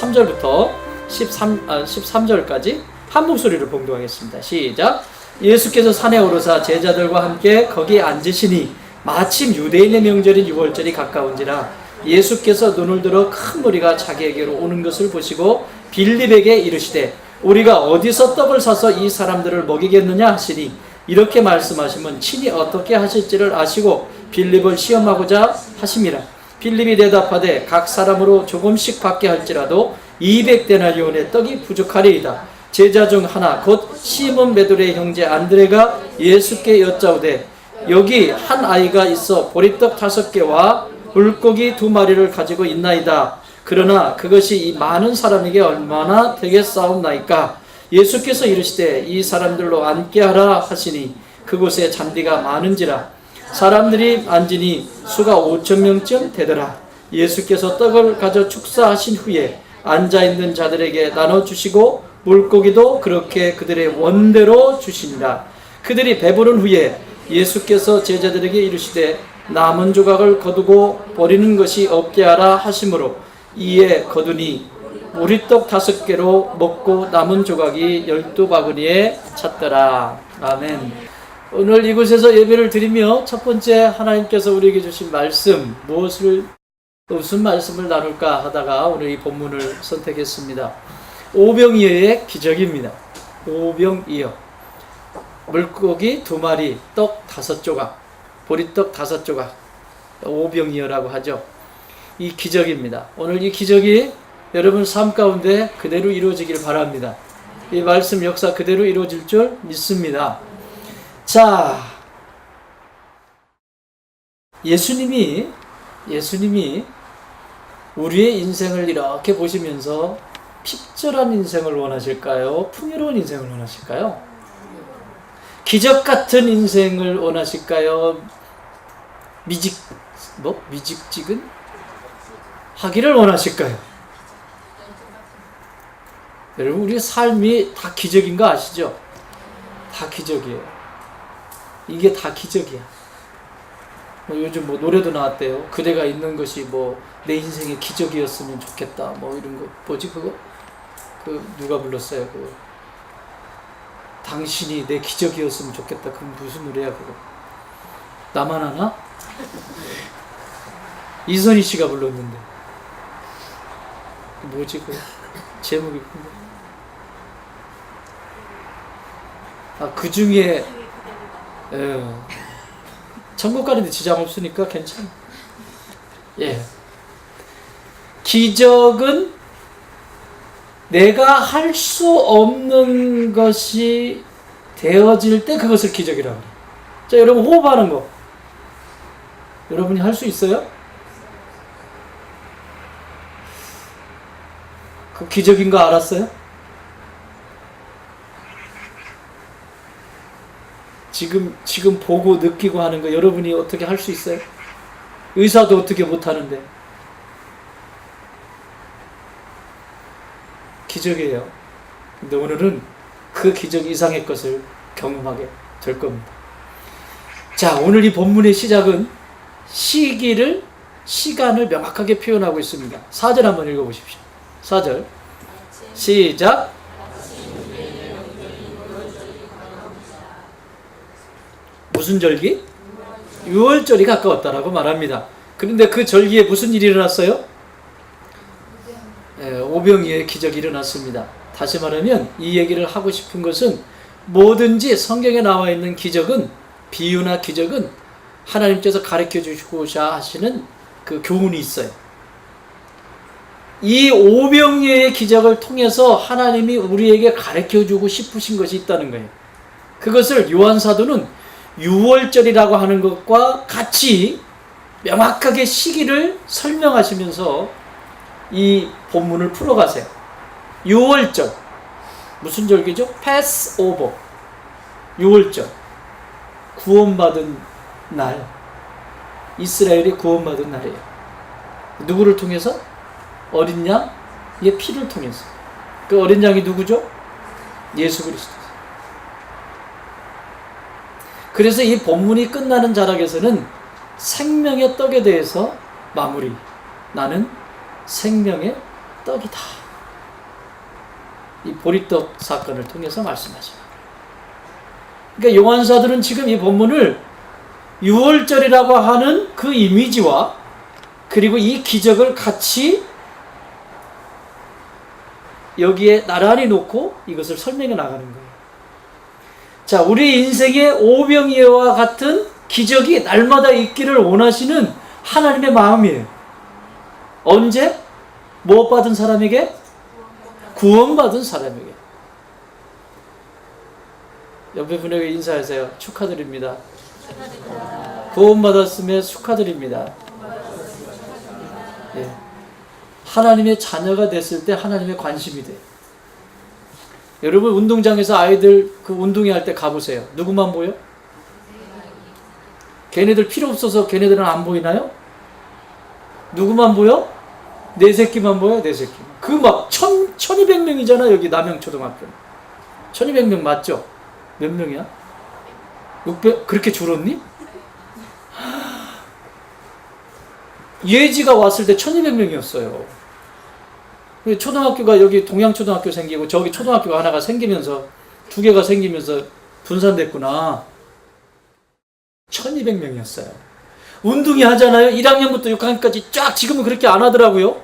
3절부터 13절까지 한 목소리로 봉독하겠습니다. 시작. 예수께서 산에 오르사 제자들과 함께 거기 앉으시니 마침 유대인의 명절인 유월절이 가까운지라 예수께서 눈을 들어 큰 무리가 자기에게로 오는 것을 보시고 빌립에게 이르시되 우리가 어디서 떡을 사서 이 사람들을 먹이겠느냐 하시니 이렇게 말씀하시면 친히 어떻게 하실지를 아시고 빌립을 시험하고자 하심이라. 빌립이 대답하되 각 사람으로 조금씩 받게 할지라도 200데나리온의 떡이 부족하리이다. 제자 중 하나 곧 시몬 베드로의 형제 안드레가 예수께 여짜오되 여기 한 아이가 있어 보리떡 5개와 물고기 2마리를 가지고 있나이다. 그러나 그것이 이 많은 사람에게 얼마나 되겠사옵나이까. 예수께서 이르시되 이 사람들로 앉게 하라 하시니 그곳에 잔디가 많은지라. 사람들이 앉으니 수가 5,000명쯤 되더라. 예수께서 떡을 가져 축사하신 후에 앉아있는 자들에게 나눠주시고 물고기도 그렇게 그들의 원대로 주시니라. 그들이 배부른 후에 예수께서 제자들에게 이르시되 남은 조각을 거두고 버리는 것이 없게 하라 하심으로 이에 거두니 보리떡 5개로 먹고 남은 조각이 12바구니에 찼더라. 아멘. 오늘 이곳에서 예배를 드리며 첫 번째 하나님께서 우리에게 주신 말씀, 무슨 말씀을 나눌까 하다가 오늘 이 본문을 선택했습니다. 오병이어의 기적입니다. 오병이어. 물고기 2마리, 떡 5조각, 보리떡 5조각, 오병이어라고 하죠. 이 기적입니다. 오늘 이 기적이 여러분 삶 가운데 그대로 이루어지길 바랍니다. 이 말씀 역사 그대로 이루어질 줄 믿습니다. 자, 예수님이 우리의 인생을 이렇게 보시면서 핍절한 인생을 원하실까요? 풍요로운 인생을 원하실까요? 기적 같은 인생을 원하실까요? 미직직은 하기를 원하실까요? 여러분, 우리의 삶이 다 기적인 거 아시죠? 다 기적이에요. 이게 다 기적이야. 요즘 노래도 나왔대요. 그대가 있는 것이 내 인생의 기적이었으면 좋겠다. 이런 거. 뭐지 그거? 누가 불렀어요? 당신이 내 기적이었으면 좋겠다. 그건 무슨 노래야 그거? 나만 아나? 이선희 씨가 불렀는데. 뭐지 그거? 제목이 그 중에 천국 가는데 지장 없으니까 괜찮아. 예. 기적은 내가 할 수 없는 것이 되어질 때 그것을 기적이라고 해요. 자, 여러분 호흡하는 거. 여러분이 할 수 있어요? 그 기적인 거 알았어요? 지금 보고 느끼고 하는 거 여러분이 어떻게 할 수 있어요? 의사도 어떻게 못 하는데. 기적이에요. 근데 오늘은 그 기적 이상의 것을 경험하게 될 겁니다. 자, 오늘 이 본문의 시작은 시간을 명확하게 표현하고 있습니다. 4절 한번 읽어보십시오. 4절 시작. 무슨 절기? 유월절이 가까웠다라고 말합니다. 그런데 그 절기에 무슨 일이 일어났어요? 오병이어의 기적이 일어났습니다. 다시 말하면 이 얘기를 하고 싶은 것은 뭐든지 성경에 나와 있는 기적은, 비유나 기적은 하나님께서 가르쳐 주시고자 하시는 그 교훈이 있어요. 이 오병이어의 기적을 통해서 하나님이 우리에게 가르쳐 주고 싶으신 것이 있다는 거예요. 그것을 요한 사도는 유월절이라고 하는 것과 같이 명확하게 시기를 설명하시면서 이 본문을 풀어가세요. 유월절 무슨 절기죠? 패스오버. 유월절 구원받은 날, 이스라엘이 구원받은 날이에요. 누구를 통해서? 어린 양의 피를 통해서. 그 어린 양이 누구죠? 예수 그리스도. 그래서 이 본문이 끝나는 자락에서는 생명의 떡에 대해서 마무리. 나는 생명의 떡이다. 이 보리떡 사건을 통해서 말씀하죠. 그러니까 요한사도는 지금 이 본문을 유월절이라고 하는 그 이미지와 그리고 이 기적을 같이 여기에 나란히 놓고 이것을 설명해 나가는 거예요. 자, 우리 인생의 오병이어와 같은 기적이 날마다 있기를 원하시는 하나님의 마음이에요. 언제? 무엇 받은 사람에게? 구원받은 사람에게. 옆에 분에게 인사하세요. 축하드립니다. 구원받았음에 축하드립니다. 예. 하나님의 자녀가 됐을 때 하나님의 관심이 돼요. 여러분 운동장에서 아이들 그 운동회 할 때 가보세요. 누구만 보여? 걔네들 필요 없어서 걔네들은 안 보이나요? 누구만 보여? 내 새끼만 보여? 내 새끼만. 그 막 1200명이잖아 여기 남영초등학교. 1200명 맞죠? 몇 명이야? 600, 그렇게 줄었니? 예지가 왔을 때 1200명이었어요. 초등학교가 여기 동양초등학교 생기고 저기 초등학교가 하나가 생기면서 두 개가 생기면서 분산됐구나. 1200명이었어요. 운동회 하잖아요. 1학년부터 6학년까지 쫙. 지금은 그렇게 안 하더라고요.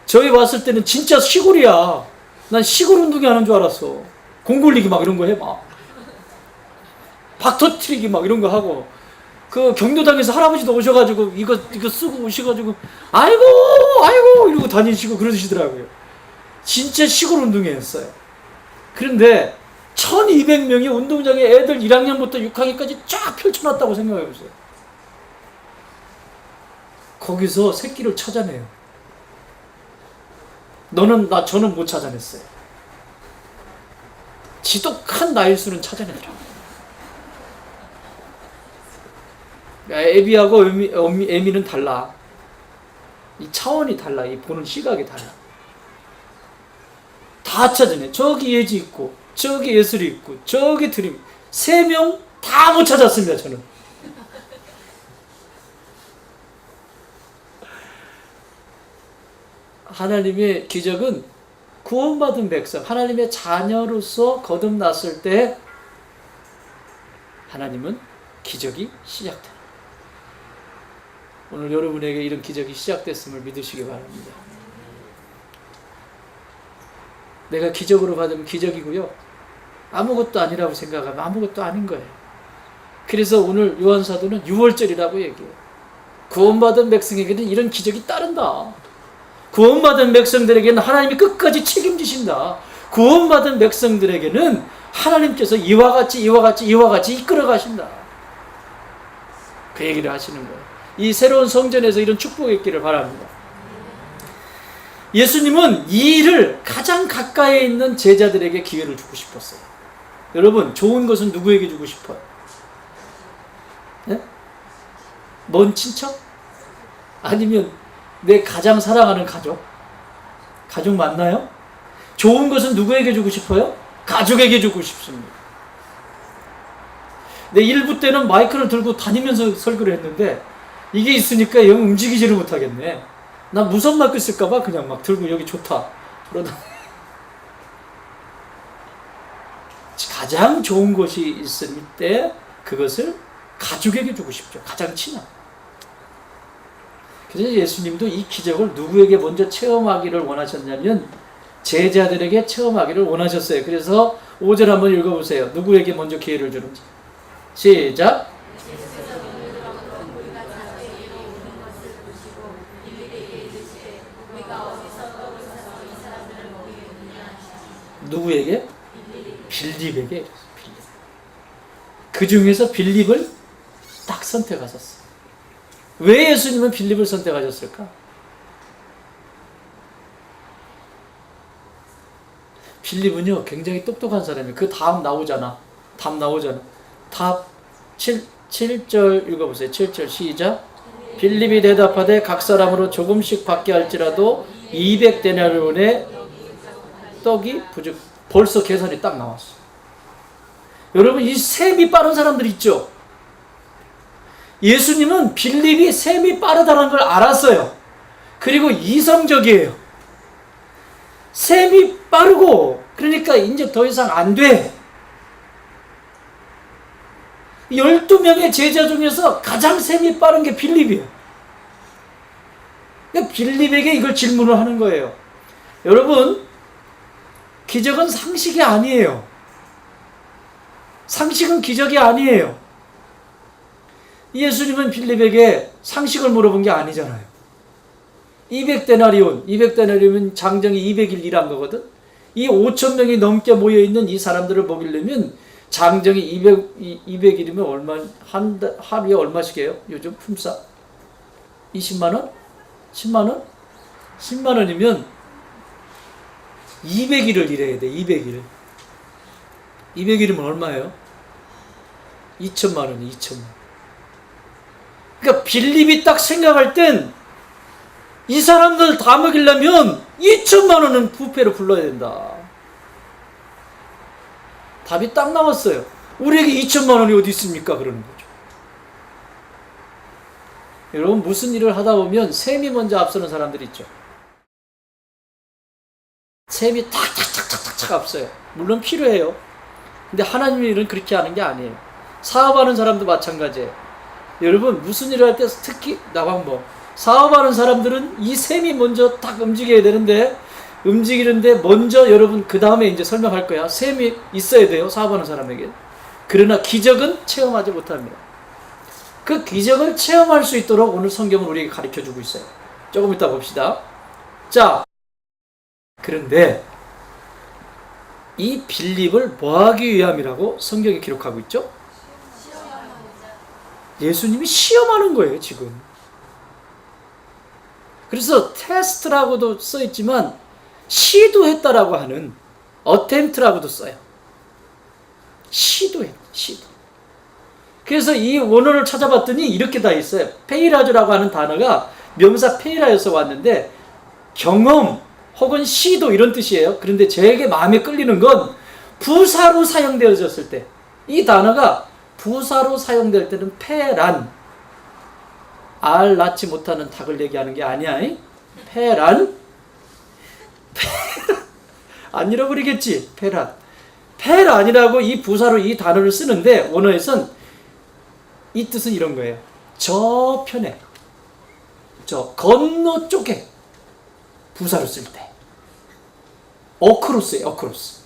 저희 왔을 때는 진짜 시골이야. 난 시골 운동회 하는 줄 알았어. 공 굴리기 막 이런 거 해 막. 박 터트리기 막 이런 거 하고. 그 경로당에서 할아버지도 오셔가지고 이거 쓰고 오셔가지고 아이고 이러고 다니시고 그러시더라고요. 진짜 시골 운동회였어요. 그런데 1200명이 운동장에 애들 1학년부터 6학년까지 쫙 펼쳐놨다고 생각해보세요. 거기서 새끼를 찾아내요. 저는 못 찾아냈어요. 지독한 나일수는 찾아내더라고요. 애비하고 애미는 달라. 이 차원이 달라. 이 보는 시각이 달라. 다 찾아내. 저기 예지 있고, 저기 예술이 있고, 저기 드림. 3명 다 못 찾았습니다, 저는. 하나님의 기적은 구원받은 백성, 하나님의 자녀로서 거듭났을 때 하나님은 기적이 시작됩니다. 오늘 여러분에게 이런 기적이 시작됐음을 믿으시기 바랍니다. 내가 기적으로 받으면 기적이고요. 아무것도 아니라고 생각하면 아무것도 아닌 거예요. 그래서 오늘 요한사도는 유월절이라고 얘기해요. 구원받은 백성에게는 이런 기적이 따른다. 구원받은 백성들에게는 하나님이 끝까지 책임지신다. 구원받은 백성들에게는 하나님께서 이와 같이 이끌어 가신다. 그 얘기를 하시는 거예요. 이 새로운 성전에서 이런 축복이 있기를 바랍니다. 예수님은 이 일을 가장 가까이에 있는 제자들에게 기회를 주고 싶었어요. 여러분, 좋은 것은 누구에게 주고 싶어요? 네? 먼 친척? 아니면 내 가장 사랑하는 가족? 가족 맞나요? 좋은 것은 누구에게 주고 싶어요? 가족에게 주고 싶습니다. 내 일부 때는 마이크를 들고 다니면서 설교를 했는데 이게 있으니까 영 움직이지를 못하겠네. 나 무선 마이크 쓸까봐 그냥 막 들고 여기 좋다 그러다. 가장 좋은 것이 있을 때 그것을 가족에게 주고 싶죠. 가장 친한. 그래서 예수님도 이 기적을 누구에게 먼저 체험하기를 원하셨냐면 제자들에게 체험하기를 원하셨어요. 그래서 5절 한번 읽어보세요. 누구에게 먼저 기회를 주는지. 시작. 누구에게? 빌립에게. 그 중에서 빌립을 딱 선택하셨어요. 왜 예수님은 빌립을 선택하셨을까? 빌립은요 굉장히 똑똑한 사람이에요. 그 다음 나오잖아. 답 7절 읽어보세요. 7절 시작. 빌립이 대답하되 각 사람으로 조금씩 받게 할지라도 200데나리온의 떡이 부족. 벌써 계산이 딱 나왔어. 여러분, 이 셈이 빠른 사람들 있죠? 예수님은 빌립이 셈이 빠르다는 걸 알았어요. 그리고 이성적이에요. 셈이 빠르고 그러니까 이제 더 이상 안 돼. 12명의 제자 중에서 가장 셈이 빠른 게 빌립이에요. 그러니까 빌립에게 이걸 질문을 하는 거예요. 여러분, 기적은 상식이 아니에요. 상식은 기적이 아니에요. 예수님은 빌립에게 상식을 물어본 게 아니잖아요. 200데나리온, 장정이 200일 일한 거거든. 이 5,000명이 넘게 모여있는 이 사람들을 먹이려면 장정이 200일이면 얼마, 하루에 얼마씩 해요? 요즘 품삯? 20만원? 10만원? 10만원이면 200일을 일해야 돼. 200일. 200일이면 얼마예요? 2천만원이 2천만. 그러니까 빌립이 딱 생각할 땐 이 사람들 다 먹이려면 2천만원은 부패로 불러야 된다. 답이 딱 나왔어요. 우리에게 2천만원이 어디 있습니까? 그러는 거죠. 여러분, 무슨 일을 하다 보면 셈이 먼저 앞서는 사람들이 있죠. 셈이 탁탁탁탁탁 앞서요. 물론 필요해요. 근데 하나님의 일은 그렇게 하는 게 아니에요. 사업하는 사람도 마찬가지예요. 여러분, 무슨 일을 할 때 특히 나방법 사업하는 사람들은 이 셈이 먼저 딱 움직여야 되는데, 움직이는데 먼저 여러분 그 다음에 이제 설명할 거야. 셈이 있어야 돼요, 사업하는 사람에게. 그러나 기적은 체험하지 못합니다. 그 기적을 체험할 수 있도록 오늘 성경은 우리에게 가르쳐주고 있어요. 조금 이따 봅시다. 자, 그런데 이 빌립을 뭐하기 위함이라고 성경이 기록하고 있죠? 예수님이 시험하는 거예요, 지금. 그래서 테스트라고도 써있지만 시도했다라고 하는 attempt라고도 써요. 시도. 그래서 이 원어를 찾아봤더니 이렇게 다 있어요. 페이라즈라고 하는 단어가 명사 페이라에서 왔는데 경험 혹은 시도 이런 뜻이에요. 그런데 제게 마음에 끌리는 건 부사로 사용되어졌을 때, 이 단어가 부사로 사용될 때는 페란, 알 낳지 못하는 닭을 얘기하는 게 아니야. 페란? 안 잃어버리겠지. 페란이라고 이 부사로 이 단어를 쓰는데 원어에선 이 뜻은 이런 거예요. 저편에, 저 건너 쪽에 부사로 쓸 때 어크로스예요. 어크로스.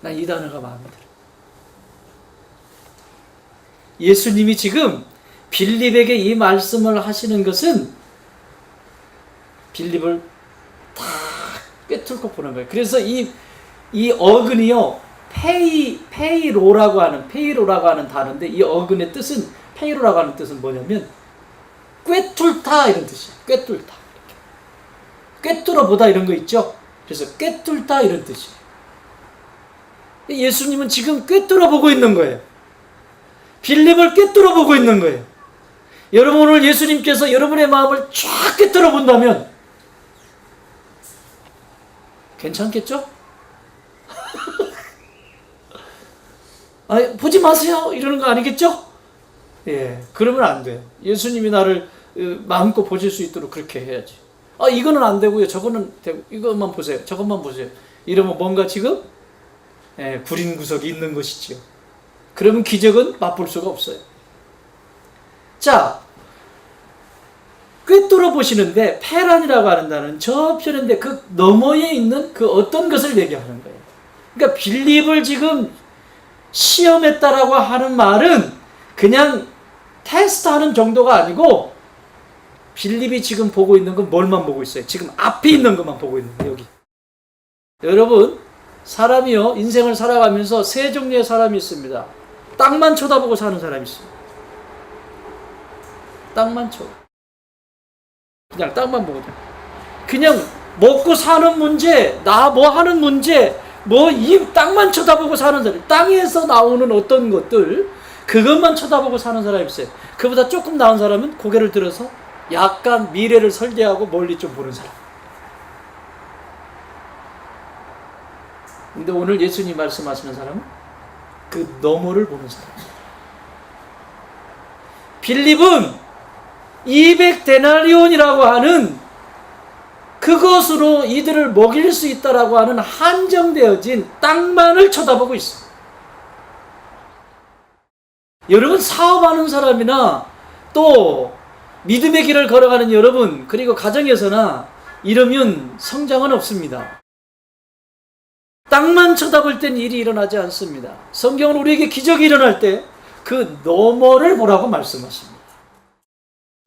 난 이 단어가 마음에 들어. 예수님이 지금 빌립에게 이 말씀을 하시는 것은 빌립을 다 꿰뚫고 보는 거예요. 그래서 이 어근이요, 페이로라고 하는 단어인데, 이 어근의 뜻은, 페이로라고 하는 뜻은 뭐냐면 꿰뚫다 이런 뜻이에요. 꿰뚫다. 꿰뚫어 보다 이런 거 있죠. 그래서 꿰뚫다 이런 뜻이에요. 예수님은 지금 꿰뚫어 보고 있는 거예요. 빌립을 꿰뚫어 보고 있는 거예요. 여러분, 오늘 예수님께서 여러분의 마음을 쫙 꿰뚫어 본다면 괜찮겠죠? 아니, 보지 마세요 이러는 거 아니겠죠? 예, 그러면 안 돼요. 예수님이 나를 마음껏 보실 수 있도록 그렇게 해야지. 아, 이거는 안 되고요, 저거는 되고, 이것만 보세요, 저것만 보세요, 이러면 뭔가 지금 구린 구석이 있는 것이지요. 그러면 기적은 맛볼 수가 없어요. 자, 꿰뚫어 보시는데 페란이라고 하는 단어는 저편인데 그 너머에 있는 그 어떤 것을 얘기하는 거예요. 그러니까 빌립을 지금 시험했다라고 하는 말은 그냥 테스트하는 정도가 아니고, 빌립이 지금 보고 있는 건 뭘만 보고 있어요? 지금 앞에 있는 것만 보고 있는 거예요. 여기. 여러분, 사람이요, 인생을 살아가면서 세 종류의 사람이 있습니다. 땅만 쳐다보고 사는 사람이 있어요. 땅만 쳐. 그냥 땅만 보고. 그냥 먹고 사는 문제, 나 뭐 하는 문제, 뭐 이 땅만 쳐다보고 사는 사람. 땅에서 나오는 어떤 것들, 그것만 쳐다보고 사는 사람이 있어요. 그보다 조금 나은 사람은 고개를 들어서 약간 미래를 설계하고 멀리 좀 보는 사람. 근데 오늘 예수님 말씀하시는 사람은 그 너머를 보는 사람이에요. 빌립은 200데나리온이라고 하는 그것으로 이들을 먹일 수 있다라고 하는 한정되어진 땅만을 쳐다보고 있어. 여러분, 사업하는 사람이나 또 믿음의 길을 걸어가는 여러분, 그리고 가정에서나 이러면 성장은 없습니다. 땅만 쳐다볼 땐 일이 일어나지 않습니다. 성경은 우리에게 기적이 일어날 때 그 너머를 보라고 말씀하십니다.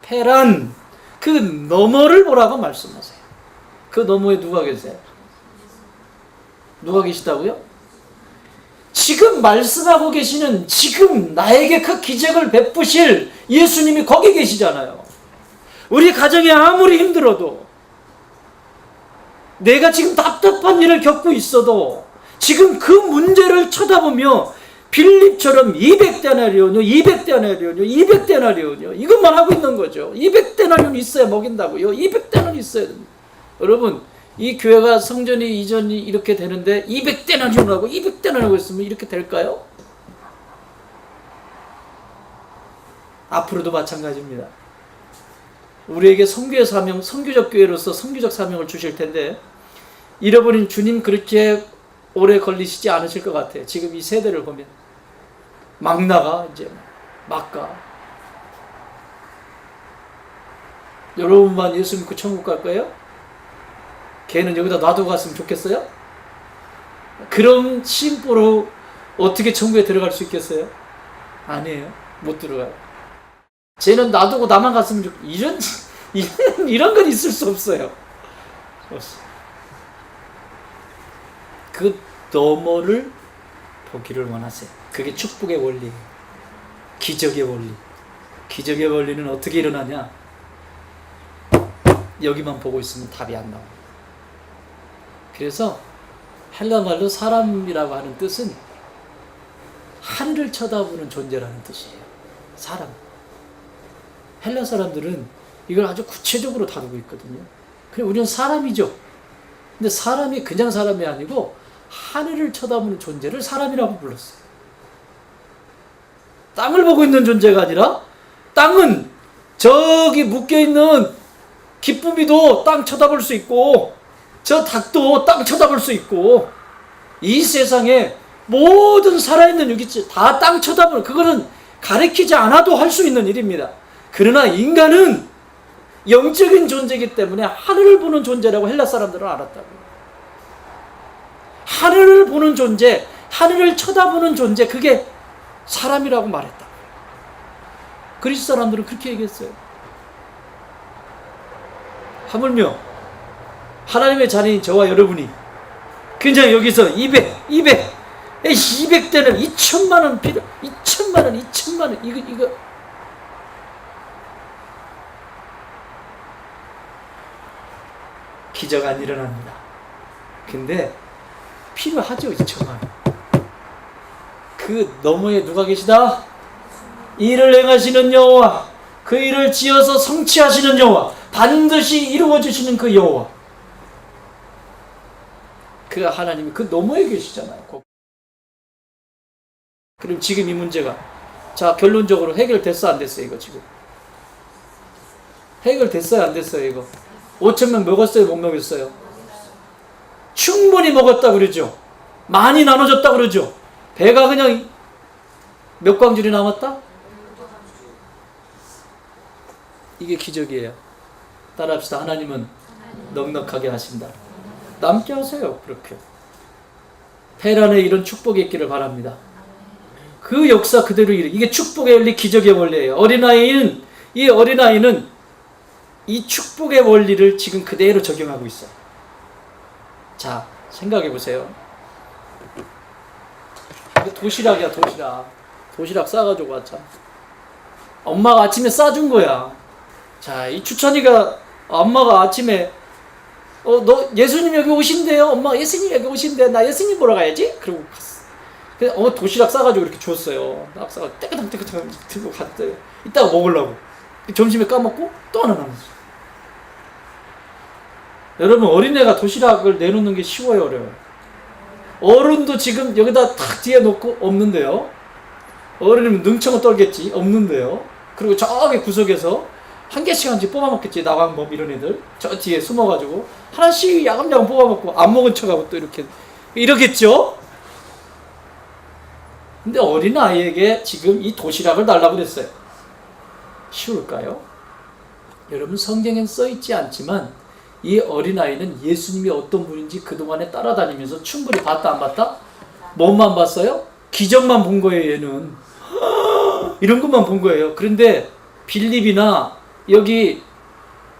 페란, 그 너머를 보라고 말씀하세요. 그 너머에 누가 계세요? 누가 계시다고요? 지금 말씀하고 계시는, 지금 나에게 그 기적을 베푸실 예수님이 거기 계시잖아요. 우리 가정이 아무리 힘들어도, 내가 지금 답답한 일을 겪고 있어도 지금 그 문제를 쳐다보며 빌립처럼 200데나리온이요, 200데나리온이요, 200데나리온이요, 이것만 하고 있는 거죠. 200데나리온 있어야 먹인다고요. 200데나리온 있어야 됩니다. 여러분, 이 교회가 성전이 이전이 이렇게 되는데 200데나리온하고 200데나리온 있으면 이렇게 될까요? 앞으로도 마찬가지입니다. 우리에게 선교의 사명, 선교적 교회로서 선교적 사명을 주실 텐데 잃어버린 주님 그렇게 오래 걸리시지 않으실 것 같아요. 지금 이 세대를 보면 막 나가, 이제 막 가. 여러분만 예수 믿고 천국 갈 거예요? 걔는 여기다 놔두고 갔으면 좋겠어요? 그런 심보로 어떻게 천국에 들어갈 수 있겠어요? 아니에요. 못 들어가요. 쟤는 놔두고 나만 갔으면 좋겠어요. 이런 건 있을 수 없어요. 그 너머를 보기를 원하세요. 그게 축복의 원리예요. 기적의 원리. 기적의 원리는 어떻게 일어나냐? 여기만 보고 있으면 답이 안 나와요. 그래서 헬라말로 사람이라고 하는 뜻은 하늘을 쳐다보는 존재라는 뜻이에요. 사람. 헬라 사람들은 이걸 아주 구체적으로 다루고 있거든요. 그냥 우리는 사람이죠. 근데 사람이 그냥 사람이 아니고 하늘을 쳐다보는 존재를 사람이라고 불렀어요. 땅을 보고 있는 존재가 아니라 땅은 저기 묶여있는 기쁨이도 땅 쳐다볼 수 있고 저 닭도 땅 쳐다볼 수 있고 이 세상에 모든 살아있는 유기체 다 땅 쳐다보는, 그거는 가르치지 않아도 할 수 있는 일입니다. 그러나 인간은 영적인 존재이기 때문에 하늘을 보는 존재라고 헬라 사람들은 알았다고요. 하늘을 보는 존재, 하늘을 쳐다보는 존재, 그게 사람이라고 말했다. 그리스 사람들은 그렇게 얘기했어요. 하물며 하나님의 자녀인 저와 여러분이 그냥 여기서 200대는 2천만 원 필요, 2천만 원, 이거 기적 안 일어납니다. 근데 필요하죠, 2천만 원. 그 너머에 누가 계시다? 일을 행하시는 여호와, 그 일을 지어서 성취하시는 여호와, 반드시 이루어주시는 그 여호와, 그 하나님이 그 너머에 계시잖아요. 그럼 지금 이 문제가, 자, 결론적으로 해결됐어 안 됐어요? 이거 지금 해결됐어요 안 됐어요? 이거 5,000명 먹었어요 못 먹였어요? 충분히 먹었다 그러죠. 많이 나눠줬다 그러죠. 배가 그냥 몇 광줄이 남았다? 이게 기적이에요. 따라합시다. 하나님은 넉넉하게 하신다. 남게 하세요. 그렇게 페란에 이런 축복이 있기를 바랍니다. 그 역사 그대로 이게 축복의 원리, 기적의 원리예요. 이 어린아이는 이 축복의 원리를 지금 그대로 적용하고 있어요. 자, 생각해 보세요. 도시락이야, 도시락 싸가지고 왔잖아. 엄마가 아침에 싸준 거야. 자, 이 추천이가 엄마가 아침에 너 예수님 여기 오신대요. 엄마 예수님 여기 오신대. 나 예수님 보러 가야지. 그러고 갔어. 그래서 도시락 싸가지고 이렇게 줬어요. 딱 싸가지고 떼그탕 들고 갔대요. 이따가 먹으려고. 점심에 까먹고 또 하나 남았어. 여러분, 어린애가 도시락을 내놓는 게 쉬워요, 어려워요? 어른도 지금 여기다 탁 뒤에 놓고 없는데요. 어른이면 능청을 떨겠지. 없는데요. 그리고 저기 구석에서 한 개씩 한 개씩 뽑아먹겠지. 나왕범 이런 애들 저 뒤에 숨어가지고 하나씩 야금야금 뽑아먹고 안 먹은 척하고 또 이렇게 이러겠죠. 근데 어린아이에게 지금 이 도시락을 달라고 그랬어요. 쉬울까요? 여러분, 성경엔 써있지 않지만 이 어린아이는 예수님이 어떤 분인지 그동안에 따라다니면서 충분히 봤다 안 봤다? 뭐만 봤어요? 기적만 본 거예요. 얘는 이런 것만 본 거예요. 그런데 빌립이나 여기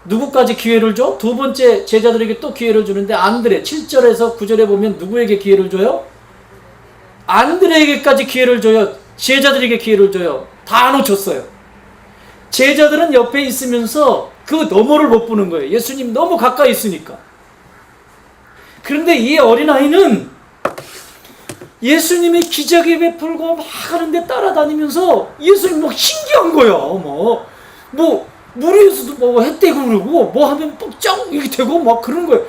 누구까지 기회를 줘? 두 번째 제자들에게 또 기회를 주는데 안드레 7절에서 9절에 보면 누구에게 기회를 줘요? 안드레에게까지 기회를 줘요. 제자들에게 기회를 줘요. 다 놓쳤어요. 제자들은 옆에 있으면서 그 너머를 못 보는 거예요. 예수님 너무 가까이 있으니까. 그런데 이 어린아이는 예수님이 기적이 베풀고 막 하는데 따라다니면서 예수님 막 신기한 거야. 뭐 물 위에서도 뭐 햇대고 그러고 뭐 하면 뻑쩍 이렇게 되고 막 그런 거예요.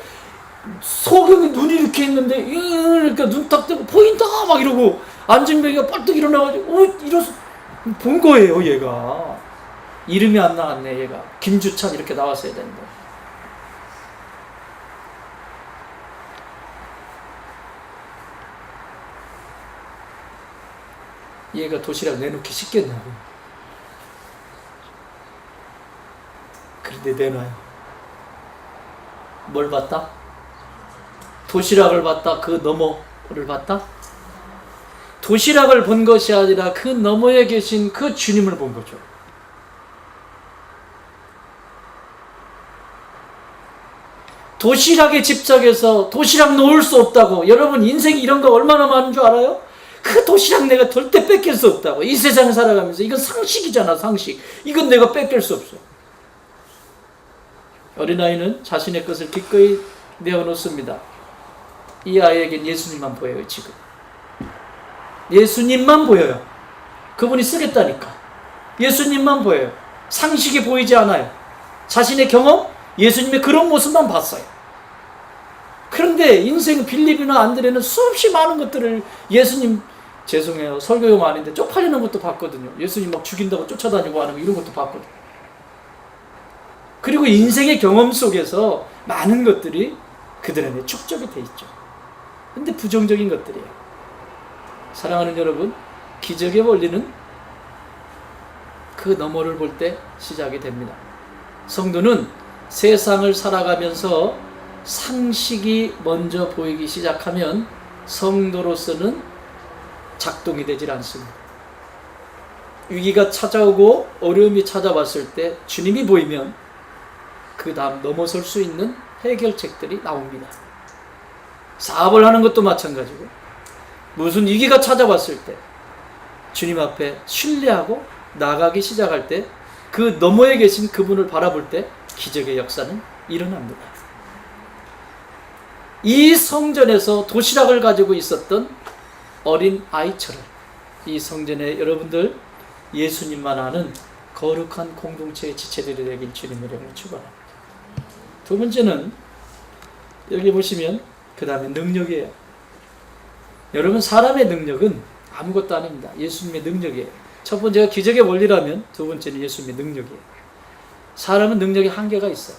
속에 눈이 이렇게 있는데 그러니까 눈 딱 뜨고 보인다 막 이러고 안진뱅이가 뻘떡 일어나가지고 이러서 본 거예요. 얘가 이름이 안 나왔네. 얘가 김주찬 이렇게 나왔어야 되는데. 얘가 도시락 내놓기 쉽겠냐고. 그런데 내놔요. 뭘 봤다? 도시락을 봤다. 그 너머를 봤다. 도시락을 본 것이 아니라 그 너머에 계신 그 주님을 본 거죠. 도시락에 집착해서 도시락 놓을 수 없다고. 여러분, 인생이 이런 거 얼마나 많은 줄 알아요? 그 도시락 내가 절대 뺏길 수 없다고. 이 세상 살아가면서 이건 상식이잖아. 상식. 이건 내가 뺏길 수 없어. 어린아이는 자신의 것을 기꺼이 내어놓습니다. 이 아이에겐 예수님만 보여요. 지금 예수님만 보여요. 그분이 쓰겠다니까. 예수님만 보여요. 상식이 보이지 않아요. 자신의 경험, 예수님의 그런 모습만 봤어요. 그런데 인생 빌립이나 안드레는 수없이 많은 것들을 예수님, 죄송해요, 설교용 아닌데 쪽팔리는 것도 봤거든요. 예수님 막 죽인다고 쫓아다니고 하는 거 이런 것도 봤거든요. 그리고 인생의 경험 속에서 많은 것들이 그들에게 축적이 돼 있죠. 근데 부정적인 것들이에요. 사랑하는 여러분, 기적의 원리는 그 너머를 볼 때 시작이 됩니다. 성도는 세상을 살아가면서 상식이 먼저 보이기 시작하면 성도로서는 작동이 되질 않습니다. 위기가 찾아오고 어려움이 찾아왔을 때 주님이 보이면 그 다음 넘어설 수 있는 해결책들이 나옵니다. 사업을 하는 것도 마찬가지고 무슨 위기가 찾아왔을 때 주님 앞에 신뢰하고 나가기 시작할 때 그 너머에 계신 그분을 바라볼 때 기적의 역사는 일어납니다. 이 성전에서 도시락을 가지고 있었던 어린 아이처럼 이 성전에 여러분들 예수님만 아는 거룩한 공동체의 지체들이 되길 주님의 이름으로 축원합니다. 두 번째는 여기 보시면 그 다음에 능력이에요. 여러분, 사람의 능력은 아무것도 아닙니다. 예수님의 능력이에요. 첫 번째가 기적의 원리라면 두 번째는 예수님의 능력이에요. 사람은 능력에 한계가 있어요.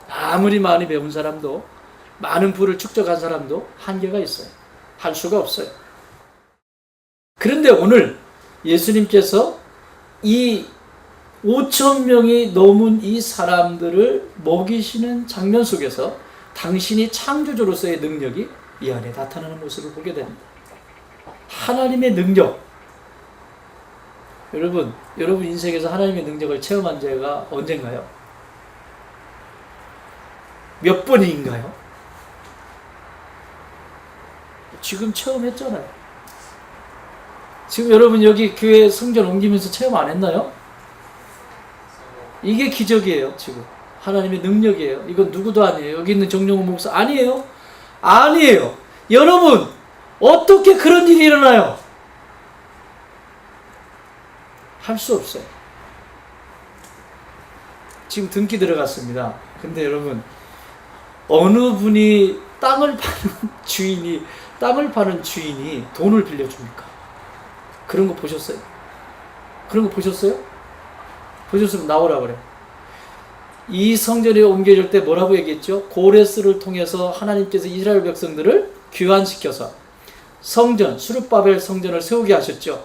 아무리 많이 배운 사람도 많은 부를 축적한 사람도 한계가 있어요. 할 수가 없어요. 그런데 오늘 예수님께서 이 5,000명이 넘은 이 사람들을 먹이시는 장면 속에서 당신이 창조주로서의 능력이 이 안에 나타나는 모습을 보게 됩니다. 하나님의 능력. 여러분 인생에서 하나님의 능력을 체험한 적가 언젠가요? 몇 번인가요? 지금 체험했잖아요. 지금 여러분 여기 교회 성전 옮기면서 체험 안 했나요? 이게 기적이에요. 지금 하나님의 능력이에요. 이건 누구도 아니에요. 여기 있는 정용호 목사 아니에요. 아니에요. 여러분, 어떻게 그런 일이 일어나요? 할 수 없어요. 지금 등기 들어갔습니다. 근데 여러분, 어느 분이 땅을 파는 주인이 돈을 빌려줍니까? 그런 거 보셨어요? 그런 거 보셨어요? 보셨으면 나오라 그래. 이 성전에 옮겨질 때 뭐라고 얘기했죠? 고레스를 통해서 하나님께서 이스라엘 백성들을 귀환시켜서 성전, 수르바벨 성전을 세우게 하셨죠.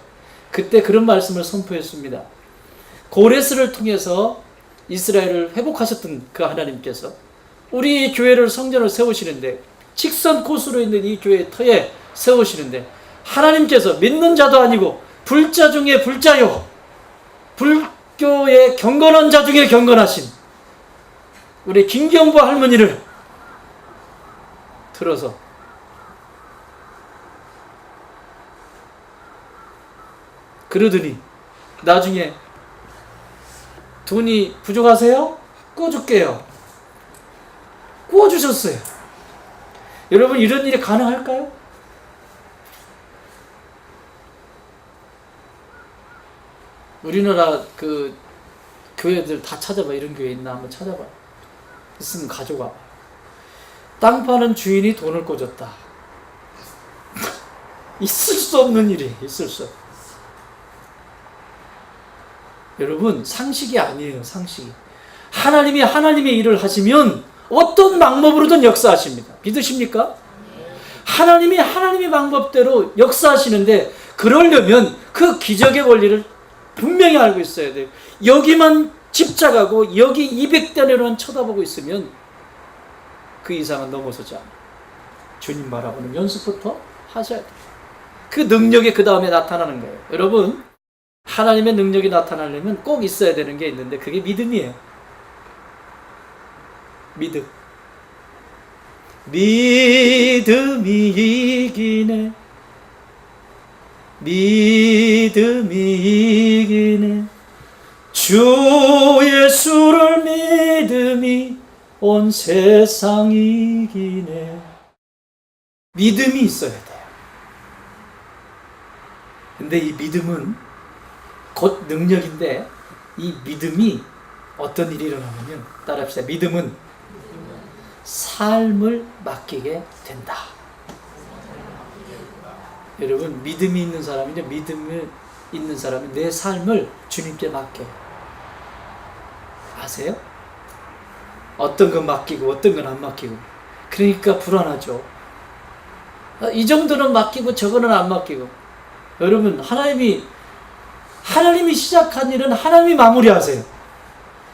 그때 그런 말씀을 선포했습니다. 고레스를 통해서 이스라엘을 회복하셨던 그 하나님께서 우리 교회를 성전을 세우시는데, 직선 코스로 있는 이 교회의 터에 세우시는데, 하나님께서 믿는 자도 아니고 불자 중에 불자요, 불교의 경건한 자 중에 경건하신 우리 김경보 할머니를 들어서 그러더니 나중에 돈이 부족하세요? 구워줄게요. 구워주셨어요. 여러분, 이런 일이 가능할까요? 우리나라 그 교회들 다 찾아봐. 이런 교회 있나 한번 찾아봐. 있으면 가져가. 땅 파는 주인이 돈을 꿔줬다. 있을 수 없는 일이 있을 수 없어. 여러분, 상식이 아니에요. 상식이. 하나님이 하나님의 일을 하시면 어떤 방법으로든 역사하십니다. 믿으십니까? 하나님이 하나님의 방법대로 역사하시는데, 그러려면 그 기적의 원리를 분명히 알고 있어야 돼요. 여기만 집착하고 여기 200단위로만 쳐다보고 있으면 그 이상은 넘어서지 않아요. 주님 바라보는 연습부터 하셔야 돼요. 그 능력이 그 다음에 나타나는 거예요. 여러분, 하나님의 능력이 나타나려면 꼭 있어야 되는 게 있는데, 그게 믿음이에요. 믿음. 믿음이 이기네. 믿음이 이기네. 주 예수를 믿음이 온 세상 이기네. 믿음이 있어야 돼요. 근데 이 믿음은 곧 능력인데, 이 믿음이 어떤 일이 일어나냐면, 따라합시다. 믿음은 삶을 맡기게 된다. 여러분, 믿음이 있는 사람은요, 믿음이 있는 사람은 내 삶을 주님께 맡겨요. 아세요? 어떤 건 맡기고 어떤 건 안 맡기고. 그러니까 불안하죠. 이 정도는 맡기고 저거는 안 맡기고. 여러분, 하나님이 시작한 일은 하나님이 마무리하세요.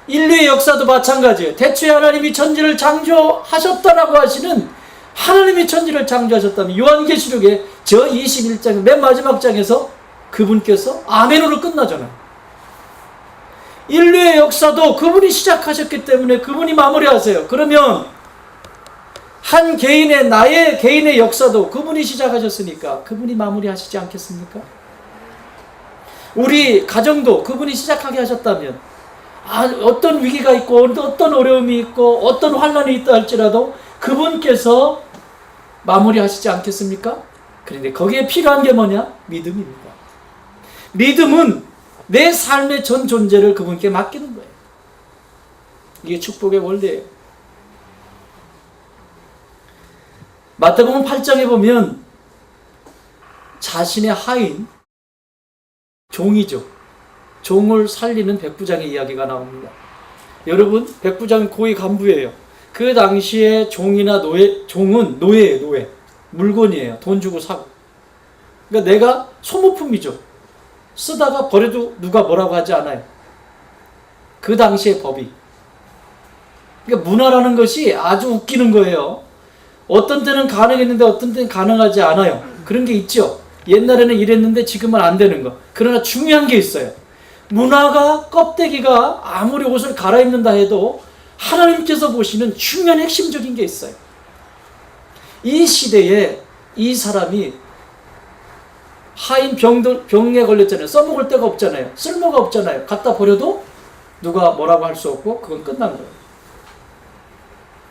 인류의 역사도 마찬가지예요. 대초에 하나님이 천지를 창조하셨다라고 하시는, 하나님이 천지를 창조하셨다면 요한계시록에 저 21장 맨 마지막 장에서 그분께서 아멘으로 끝나잖아요. 인류의 역사도 그분이 시작하셨기 때문에 그분이 마무리하세요. 그러면 한 개인의, 나의 개인의 역사도 그분이 시작하셨으니까 그분이 마무리하시지 않겠습니까? 우리 가정도 그분이 시작하게 하셨다면, 어떤 위기가 있고 어떤 어려움이 있고 어떤 환난이 있다 할지라도 그분께서 마무리하시지 않겠습니까? 그런데 거기에 필요한 게 뭐냐? 믿음입니다. 믿음은 내 삶의 전 존재를 그분께 맡기는 거예요. 이게 축복의 원리예요. 마태복음 8장에 보면 자신의 하인, 종이죠. 종을 살리는 백부장의 이야기가 나옵니다. 여러분, 백부장은 고위 간부예요. 그 당시에 종이나 종은 노예예요, 노예. 물건이에요. 돈 주고 사고. 그러니까 내가 소모품이죠. 쓰다가 버려도 누가 뭐라고 하지 않아요. 그 당시의 법이. 그러니까 문화라는 것이 아주 웃기는 거예요. 어떤 때는 가능했는데 어떤 때는 가능하지 않아요. 그런 게 있죠. 옛날에는 이랬는데 지금은 안 되는 거. 그러나 중요한 게 있어요. 문화가, 껍데기가 아무리 옷을 갈아입는다 해도 하나님께서 보시는 중요한 핵심적인 게 있어요. 이 시대에 이 사람이 하인 병에 걸렸잖아요. 써먹을 데가 없잖아요. 쓸모가 없잖아요. 갖다 버려도 누가 뭐라고 할 수 없고 그건 끝난 거예요.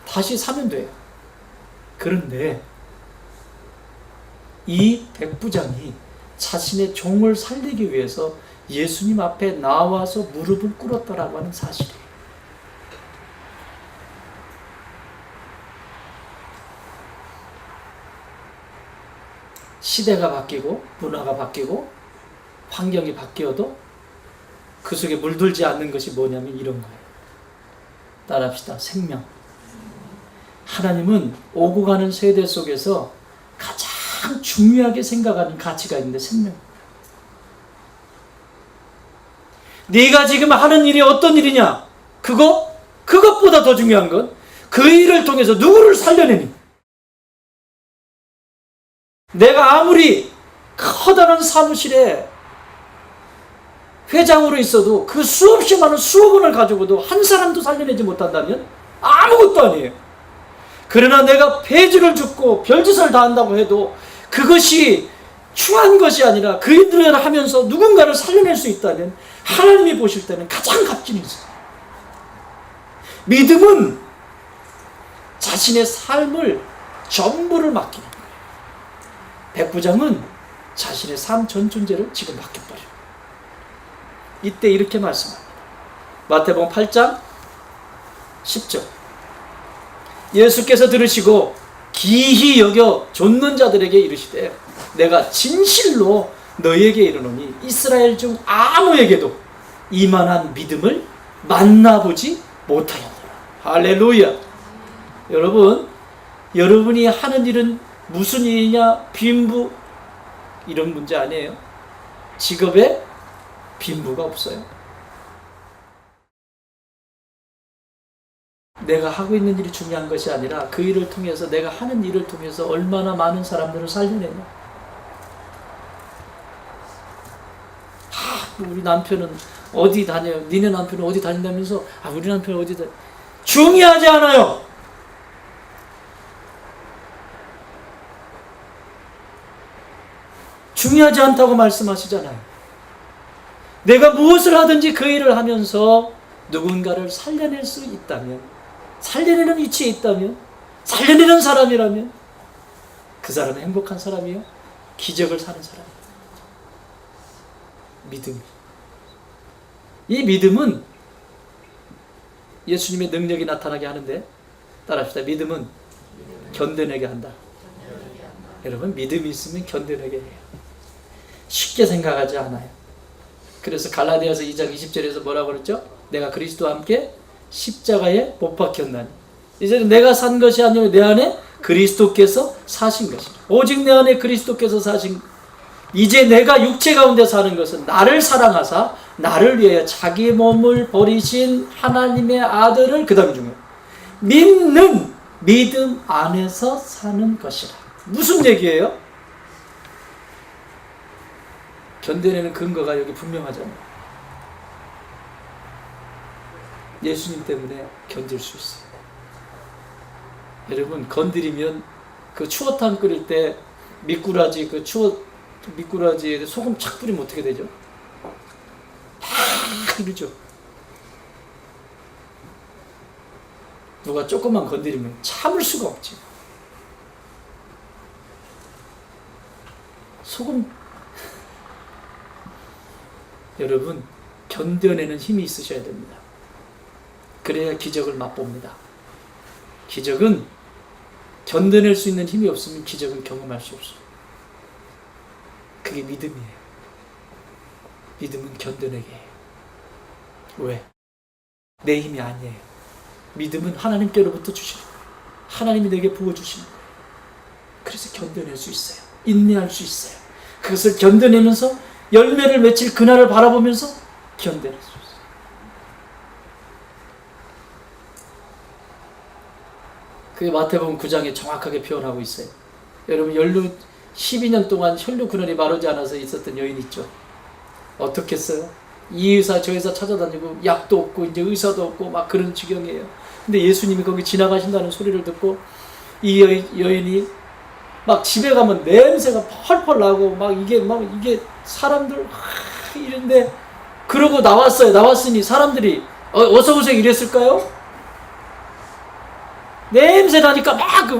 다시 사면 돼요. 그런데 이 백부장이 자신의 종을 살리기 위해서 예수님 앞에 나와서 무릎을 꿇었다라고 하는 사실이에요. 시대가 바뀌고 문화가 바뀌고 환경이 바뀌어도 그 속에 물들지 않는 것이 뭐냐면 이런 거예요. 따라합시다. 생명. 하나님은 오고 가는 세대 속에서 가장 중요하게 생각하는 가치가 있는데 생명. 네가 지금 하는 일이 어떤 일이냐? 그것보다 더 중요한 건 그 일을 통해서 누구를 살려내니? 내가 아무리 커다란 사무실에 회장으로 있어도 그 수없이 많은 수억 원을 가지고도 한 사람도 살려내지 못한다면 아무것도 아니에요. 그러나 내가 폐지를 줍고 별짓을 다 한다고 해도 그것이 추한 것이 아니라 그 일들을 하면서 누군가를 살려낼 수 있다면 하나님이 보실 때는 가장 값진 일이죠. 믿음은 자신의 삶을 전부를 맡기는 거예요. 백부장은 자신의 삶 전 존재를 지금 맡겨버려요. 이때 이렇게 말씀합니다. 마태복음 8장 10절. 예수께서 들으시고 기히 여겨 좇는 자들에게 이르시되 내가 진실로 너희에게 이르노니 이스라엘 중 아무에게도 이만한 믿음을 만나보지 못하였노라. 할렐루야. 여러분이 하는 일은 무슨 일이냐? 빈부 이런 문제 아니에요. 직업에 빈부가 없어요. 내가 하고 있는 일이 중요한 것이 아니라 그 일을 통해서 내가 하는 일을 통해서 얼마나 많은 사람들을 살려내냐. 우리 남편은 어디 다녀요? 니네 남편은 어디 다닌다면서? 우리 남편은 어디 다녀요? 중요하지 않아요. 중요하지 않다고 말씀하시잖아요. 내가 무엇을 하든지 그 일을 하면서 누군가를 살려낼 수 있다면, 살려내는 위치에 있다면, 살려내는 사람이라면 그 사람은 행복한 사람이요, 기적을 사는 사람이에요. 믿음. 이 믿음은 예수님의 능력이 나타나게 하는데, 따라합시다. 믿음은 견뎌내게 한다. 여러분, 믿음이 있으면 견뎌내게 해요. 쉽게 생각하지 않아요. 그래서 갈라디아서 2장 20절에서 뭐라고 그랬죠? 내가 그리스도와 함께 십자가에 못 박혔나니 이제는 내가 산 것이 아니요 내 안에 그리스도께서 사신 것이라. 오직 내 안에 그리스도께서 사신. 이제 내가 육체 가운데 사는 것은 나를 사랑하사 나를 위하여 자기 몸을 버리신 하나님의 아들을, 그 다음에 중요해요, 믿는 믿음 안에서 사는 것이라. 무슨 얘기예요? 견뎌내는 근거가 여기 분명하잖아요. 예수님 때문에 견딜 수 있어요. 여러분, 건드리면 그 추어탕 끓일 때 미꾸라지, 미꾸라지에 소금 착 뿌리면 어떻게 되죠? 이러죠. 누가 조금만 건드리면 참을 수가 없지. 소금. 여러분, 견뎌내는 힘이 있으셔야 됩니다. 그래야 기적을 맛봅니다. 기적은 견뎌낼 수 있는 힘이 없으면 기적을 경험할 수 없어요. 그게 믿음이에요. 믿음은 견뎌내게 해요. 왜? 내 힘이 아니에요. 믿음은 하나님께로부터 주시는 거예요. 하나님이 내게 부어주시는 거예요. 그래서 견뎌낼 수 있어요. 인내할 수 있어요. 그것을 견뎌내면서 열매를 맺힐 그날을 바라보면서 견뎌낼 수 있어요. 그게 마태복음 9장에 정확하게 표현하고 있어요. 여러분, 연루 12년 동안 혈류 근원이 마르지 않아서 있었던 여인 있죠. 어떻게 했어요? 이 의사 저 의사 찾아다니고 약도 없고 이제 의사도 없고 막 그런 지경이에요. 근데 예수님이 거기 지나가신다는 소리를 듣고 이 여인이 막 집에 가면 냄새가 펄펄 나고 막 이게 사람들 이런데, 그러고 나왔어요. 나왔으니 사람들이 어서 오세요 이랬을까요? 냄새 나니까 막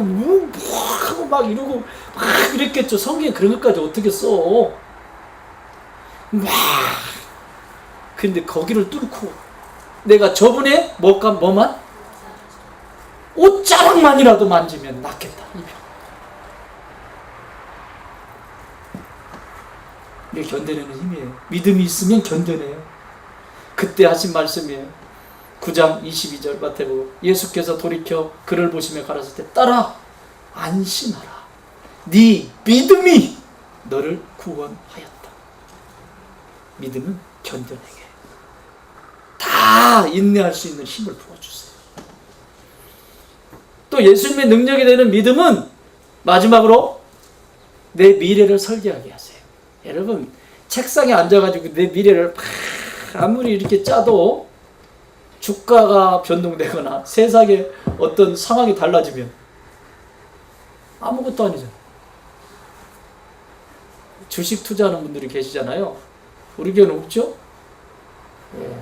이러고 막 이랬겠죠. 성경에 그런 것까지 어떻게 써? 막. 근데 거기를 뚫고 내가 저분의 뭐만 옷자락만이라도 만지면 낫겠다. 이 병. 이게 견뎌내는 힘이에요. 믿음이 있으면 견뎌내요. 그때 하신 말씀이에요. 9장 22절 마태복음. 예수께서 돌이켜 그를 보시며 가라사대 따라 안심하라. 네 믿음이 너를 구원하였다. 믿음은 견뎌내게 다 인내할 수 있는 힘을 부어주세요. 또 예수님의 능력이 되는 믿음은 마지막으로 내 미래를 설계하게 하세요. 여러분 책상에 앉아가지고 내 미래를 아무리 이렇게 짜도 주가가 변동되거나 세상에 어떤 상황이 달라지면 아무것도 아니잖아요. 주식 투자하는 분들이 계시잖아요. 우리 교회는 없죠? 예.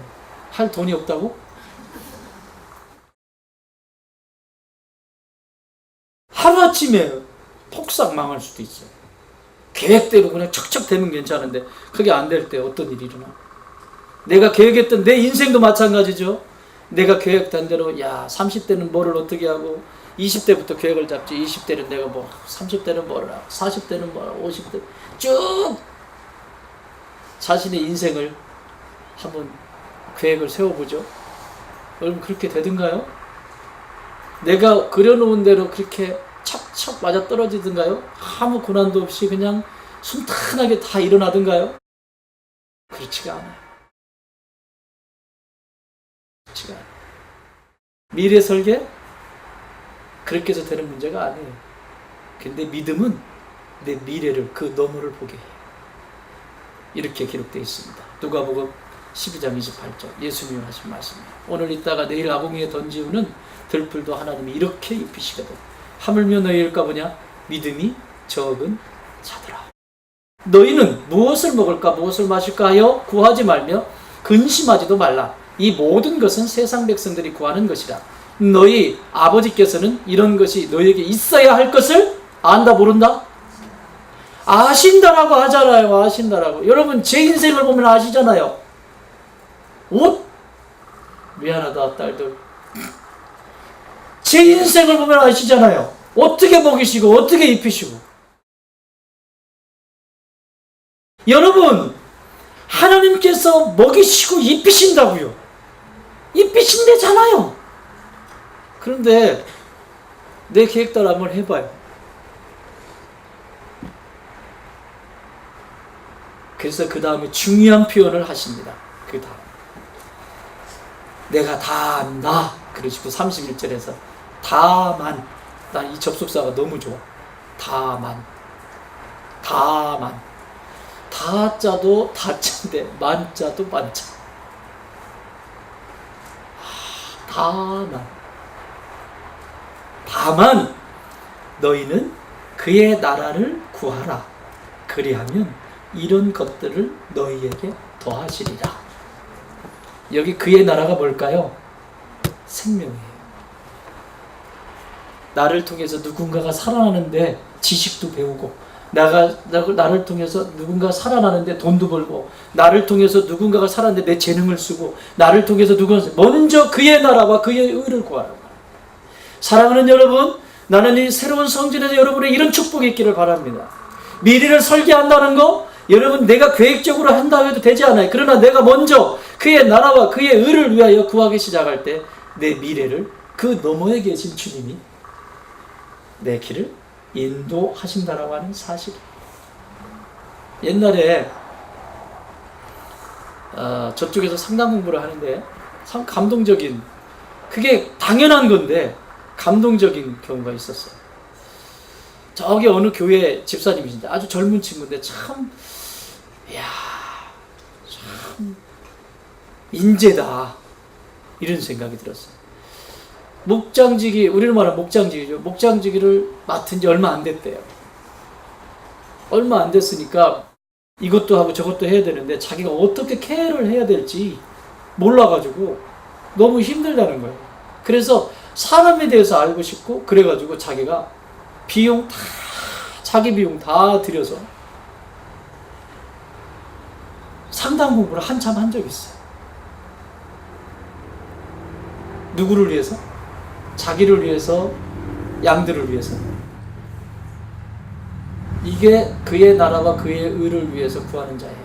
할 돈이 없다고? 하루아침에 폭삭 망할 수도 있어요. 계획대로 그냥 척척 되면 괜찮은데 그게 안 될 때 어떤 일이 일어나? 내가 계획했던 내 인생도 마찬가지죠. 내가 계획한 대로 30대는 뭐를 어떻게 하고 20대부터 계획을 잡지. 20대는 내가 30대는 뭐라, 40대는 뭐라, 50대 쭉 자신의 인생을 한번 계획을 세워보죠. 여러분 그렇게 되든가요? 내가 그려놓은 대로 그렇게 척척 맞아 떨어지든가요? 아무 고난도 없이 그냥 순탄하게 다 일어나든가요? 그렇지가 않아요. 그렇지가 않아요. 미래 설계? 그렇게 해서 되는 문제가 아니에요. 근데 믿음은 내 미래를 그 너머를 보게 해요. 이렇게 기록되어 있습니다. 누가복음 12장 28절 예수님이 하신 말씀입니다. 오늘 있다가 내일 아궁이에 던지우는 들풀도 하나님이 이렇게 입히시거든. 하물며 너희일까 보냐? 믿음이 적은 자들아. 너희는 무엇을 먹을까 무엇을 마실까 하여 구하지 말며 근심하지도 말라. 이 모든 것은 세상 백성들이 구하는 것이라. 너희 아버지께서는 이런 것이 너희에게 있어야 할 것을 안다 모른다? 아신다라고 하잖아요. 아신다라고. 여러분 제 인생을 보면 아시잖아요. 옷? 미안하다 딸들. 제 인생을 보면 아시잖아요. 어떻게 먹이시고 어떻게 입히시고. 여러분 하나님께서 먹이시고 입히신다고요. 입히신대잖아요. 그런데 내 계획대로 한번 해봐요. 그래서 그 다음에 중요한 표현을 하십니다. 그 다음 내가 다 안다 그러시고 31절에서 다만, 난 이 접속사가 너무 좋아. 다만 다자도 다자인데 만자도 만자. 다만 너희는 그의 나라를 구하라. 그리하면 이런 것들을 너희에게 더하시리라. 여기 그의 나라가 뭘까요? 생명이에요. 나를 통해서 누군가가 살아나는데 지식도 배우고, 나를 통해서 누군가가 살아나는데 돈도 벌고, 나를 통해서 누군가가 살아나는데 내 재능을 쓰고, 나를 통해서 먼저 그의 나라와 그의 의를 구하라고. 사랑하는 여러분, 나는 이 새로운 성전에서 여러분의 이런 축복이 있기를 바랍니다. 미래를 설계한다는 거, 여러분 내가 계획적으로 한다 해도 되지 않아요. 그러나 내가 먼저 그의 나라와 그의 의를 위하여 구하기 시작할 때 내 미래를 그 너머에 계신 주님이 내 길을 인도하신다라고 하는 사실. 옛날에 저쪽에서 상담 공부를 하는데 참 감동적인, 그게 당연한 건데 감동적인 경우가 있었어요. 저기 어느 교회 집사님이신데 아주 젊은 친구인데 참 인재다 이런 생각이 들었어요. 목장직이, 우리는 말하는 목장직이죠. 목장직을 맡은 지 얼마 안 됐대요. 얼마 안 됐으니까 이것도 하고 저것도 해야 되는데 자기가 어떻게 케어를 해야 될지 몰라가지고 너무 힘들다는 거예요. 그래서 사람에 대해서 알고 싶고, 그래가지고 자기가 비용 다, 자기 비용 다 들여서 상담 공부를 한참 한 적이 있어요. 누구를 위해서? 자기를 위해서, 양들을 위해서. 이게 그의 나라와 그의 의를 위해서 구하는 자예요.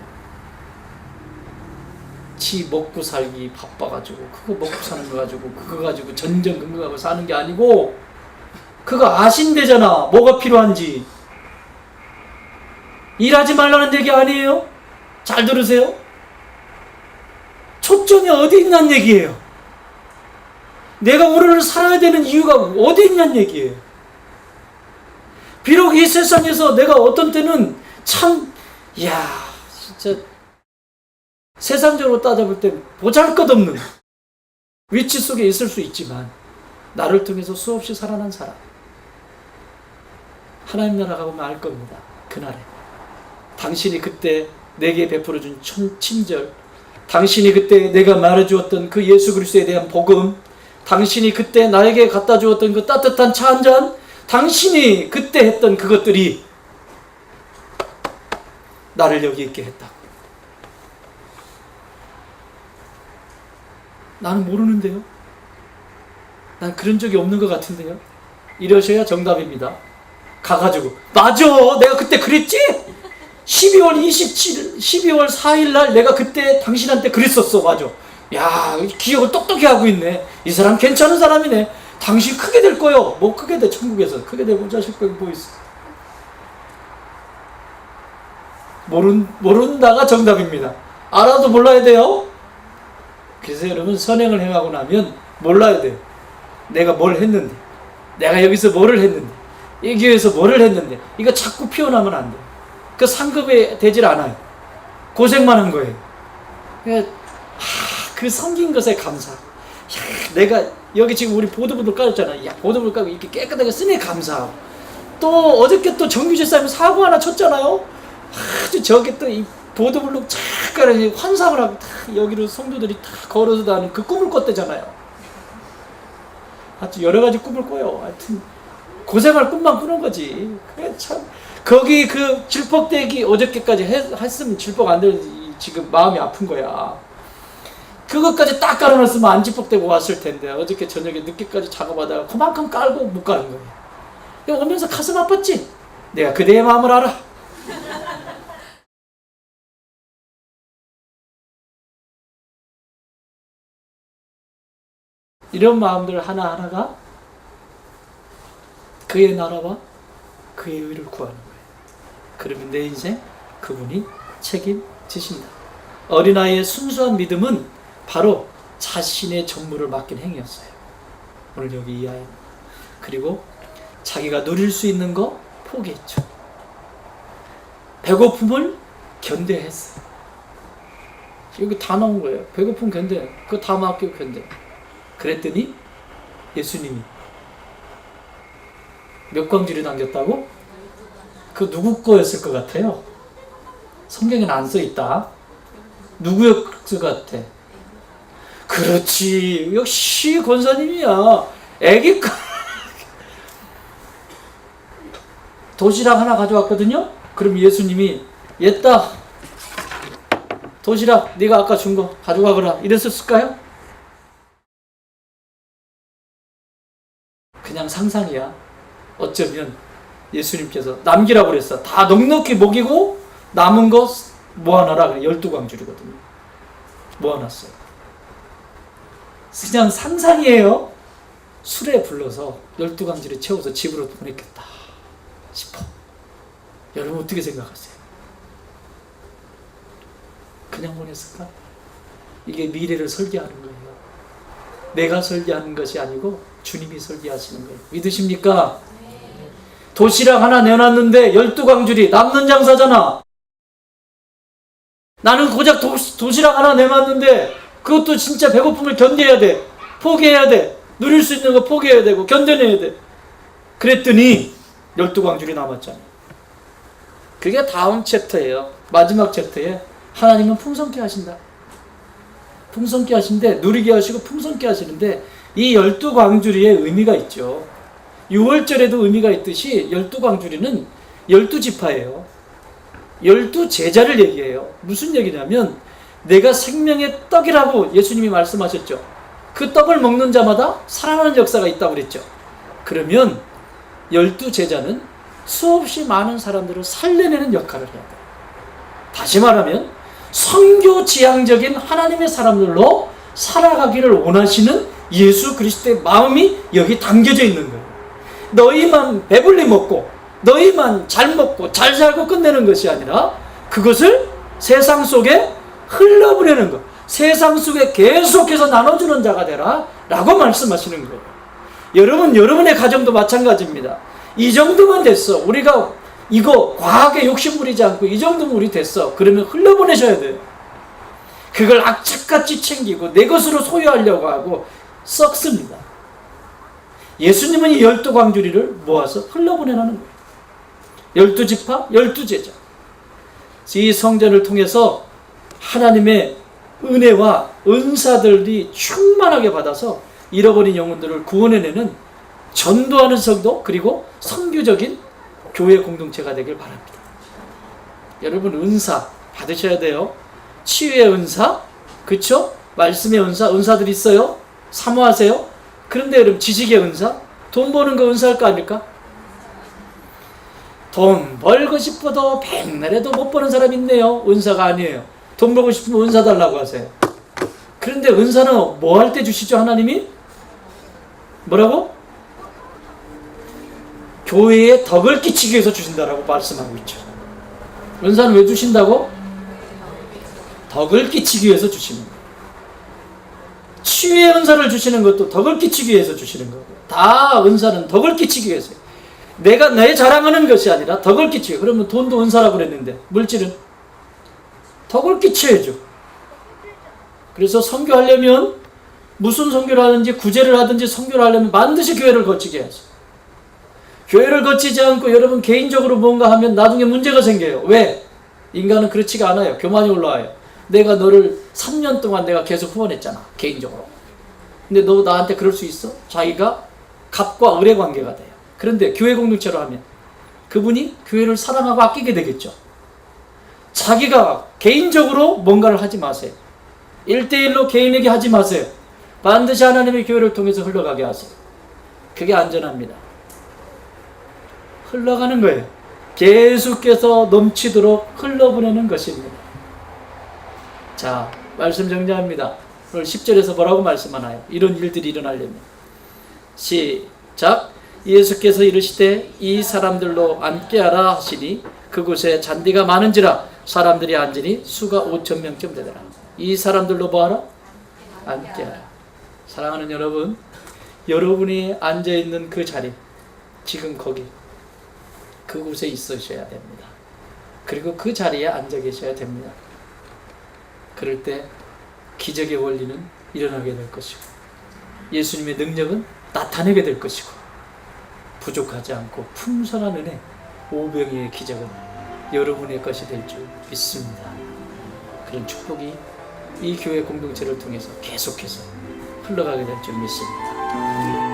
지 먹고 살기 바빠가지고 그거 먹고 사는 거 가지고 그거 가지고 전전긍긍하고 사는 게 아니고 그거 아신대잖아. 뭐가 필요한지. 일하지 말라는 얘기 아니에요? 잘 들으세요. 초점이 어디 있냐는 얘기예요. 내가 오늘을 살아야 되는 이유가 어디 있냐는 얘기예요. 비록 이 세상에서 내가 어떤 때는 참, 진짜 세상적으로 따져볼 때 보잘것없는 위치 속에 있을 수 있지만 나를 통해서 수없이 살아난 사람, 하나님 나라 가보면 알 겁니다. 그날에 당신이 그때 내게 베풀어준 친절, 당신이 그때 내가 말해주었던 그 예수 그리스도에 대한 복음, 당신이 그때 나에게 갖다 주었던 그 따뜻한 차 한 잔, 당신이 그때 했던 그것들이 나를 여기 있게 했다. 나는 모르는데요. 난 그런 적이 없는 것 같은데요. 이러셔야 정답입니다. 가가지고 맞아, 내가 그때 그랬지? 12월 4일 날 내가 그때 당신한테 그랬었어. 맞아. 야, 기억을 똑똑히 하고 있네. 이 사람 괜찮은 사람이네. 당신 크게 될 거요. 뭐 크게 돼? 천국에서 크게 되고 자식 빼고 뭐 있어. 모른다가 정답입니다. 알아도 몰라야 돼요. 그래서 여러분, 선행을 행하고 나면 몰라야 돼요. 내가 뭘 했는데, 내가 여기서 뭐를 했는데, 이 교회에서 뭐를 했는데, 이거 자꾸 피어나면 안 돼요. 그 상급에 되질 않아요. 고생만 한 거예요. 그 섬긴 것에 감사. 내가 여기 지금 우리 보드블록 깔았잖아. 보드블록 깔고 이렇게 깨끗하게 쓰니 감사하고. 또 어저께 또 정규제사님 사고 하나 쳤잖아요. 아주 저기 또 이 보드블록 착 환상을 하고 여기로 성도들이 다 걸어서 다니는 그 꿈을 꿨대잖아요. 하여튼 여러 가지 꿈을 꿔요. 하여튼 고생할 꿈만 꾸는 거지. 그래 참. 거기 그 질퍽대기 어저께까지 했으면 질퍽 안 되지. 지금 마음이 아픈 거야. 그것까지 딱 깔아놨으면 안 질퍽대고 왔을 텐데 어저께 저녁에 늦게까지 작업하다가 그만큼 깔고 못 가는 거예요. 오면서 가슴 아팠지? 내가 그대의 마음을 알아. 이런 마음들 하나하나가 그의 나라와 그의 의를 구하는 거예요. 그러면 내 인생 그분이 책임지신다. 어린아이의 순수한 믿음은 바로 자신의 전부를 맡긴 행위였어요. 오늘 여기 이 아이. 그리고 자기가 누릴 수 있는 거 포기했죠. 배고픔을 견뎌했어요. 여기 다 나온 거예요. 배고픔 견뎌. 그거 다 맡기고 견뎌. 그랬더니 예수님이 몇 광주리 남겼다고? 그 누구 거였을 것 같아요? 성경에는 안 써있다. 누구였을 것 같아? 그렇지. 역시 권사님이야. 애기 거. 도시락 하나 가져왔거든요? 그럼 예수님이 얘다 도시락 네가 아까 준 거 가져가거라 이랬을까요? 그냥 상상이야. 어쩌면 예수님께서 남기라고 그랬어. 다 넉넉히 먹이고 남은 거 모아놔라. 12광줄이거든요. 모아놨어요. 그냥 상상이에요. 술에 불러서 12광줄에 채워서 집으로 보냈겠다 싶어. 여러분 어떻게 생각하세요? 그냥 보냈을까? 이게 미래를 설계하는 거예요. 내가 설계하는 것이 아니고 주님이 설계하시는 거예요. 믿으십니까? 도시락 하나 내놨는데 12광줄이 남는 장사잖아. 나는 고작 도시락 하나 내놨는데 그것도 진짜 배고픔을 견뎌야 돼. 포기해야 돼. 누릴 수 있는 거 포기해야 되고 견뎌내야 돼. 그랬더니 12광줄이 남았잖아. 그게 다음 챕터예요. 마지막 챕터에 하나님은 풍성케 하신다. 풍성케 하신데 누리게 하시고 풍성케 하시는데 이 12광주리의 의미가 있죠. 6월절에도 의미가 있듯이 12광주리는 12지파예요. 12제자를 얘기해요. 무슨 얘기냐면 내가 생명의 떡이라고 예수님이 말씀하셨죠. 그 떡을 먹는 자마다 살아나는 역사가 있다고 그랬죠. 그러면 12제자는 수없이 많은 사람들을 살려내는 역할을 해야 돼요. 다시 말하면 선교지향적인 하나님의 사람들로 살아가기를 원하시는 예수 그리스도의 마음이 여기 담겨져 있는 거예요. 너희만 배불리 먹고 너희만 잘 먹고 잘 살고 끝내는 것이 아니라 그것을 세상 속에 흘려보내는 것, 세상 속에 계속해서 나눠주는 자가 되라 라고 말씀하시는 거예요. 여러분의 가정도 마찬가지입니다. 이 정도만 됐어, 우리가 이거 과하게 욕심 부리지 않고 이 정도면 우리 됐어, 그러면 흘려보내셔야 돼요. 그걸 악착같이 챙기고 내 것으로 소유하려고 하고 썩습니다. 예수님은 이 12광주리를 모아서 흘려보내라는 거예요. 12지파, 12제자. 이 성전을 통해서 하나님의 은혜와 은사들이 충만하게 받아서 잃어버린 영혼들을 구원해내는 전도하는 성도, 그리고 선교적인 교회 공동체가 되길 바랍니다. 여러분, 은사 받으셔야 돼요. 치유의 은사, 그쵸? 말씀의 은사, 은사들이 있어요. 사모하세요. 그런데 여러분, 지식의 은사, 돈 버는 거 은사할 거 아닙니까? 돈 벌고 싶어도 백날에도 못 버는 사람 있네요. 은사가 아니에요. 돈 벌고 싶으면 은사 달라고 하세요. 그런데 은사는 뭐 할 때 주시죠? 하나님이? 뭐라고? 교회에 덕을 끼치기 위해서 주신다라고 말씀하고 있죠. 은사는 왜 주신다고? 덕을 끼치기 위해서 주시는 거예요. 치유의 은사를 주시는 것도 덕을 끼치기 위해서 주시는 거고, 다 은사는 덕을 끼치기 위해서요. 내가 내 자랑하는 것이 아니라 덕을 끼치기. 그러면 돈도 은사라고 그랬는데 물질은 덕을 끼쳐야죠. 그래서 선교하려면 무슨 선교를 하든지 구제를 하든지 선교를 하려면 반드시 교회를 거치게 해야죠. 교회를 거치지 않고 여러분 개인적으로 뭔가 하면 나중에 문제가 생겨요. 왜? 인간은 그렇지가 않아요. 교만이 올라와요. 내가 너를 3년 동안 내가 계속 후원했잖아, 개인적으로. 근데 너 나한테 그럴 수 있어? 자기가 갑과 을의 관계가 돼요. 그런데 교회 공동체로 하면 그분이 교회를 사랑하고 아끼게 되겠죠. 자기가 개인적으로 뭔가를 하지 마세요. 1대1로 개인에게 하지 마세요. 반드시 하나님의 교회를 통해서 흘러가게 하세요. 그게 안전합니다. 흘러가는 거예요. 계속해서 넘치도록 흘러보내는 것입니다. 자, 말씀 정리합니다. 오늘 10절에서 뭐라고 말씀하나요? 이런 일들이 일어나려면. 시작. 예수께서 이르시되 이 사람들로 앉게하라 하시니 그곳에 잔디가 많은지라 사람들이 앉으니 수가 5,000명쯤 되더라. 이 사람들로 뭐하라? 앉게하라. 사랑하는 여러분, 여러분이 앉아있는 그 자리, 지금 거기, 그곳에 있으셔야 됩니다. 그리고 그 자리에 앉아 계셔야 됩니다. 그럴 때 기적의 원리는 일어나게 될 것이고 예수님의 능력은 나타내게 될 것이고 부족하지 않고 풍성한 은혜, 오병이의 기적은 여러분의 것이 될 줄 믿습니다. 그런 축복이 이 교회 공동체를 통해서 계속해서 흘러가게 될 줄 믿습니다.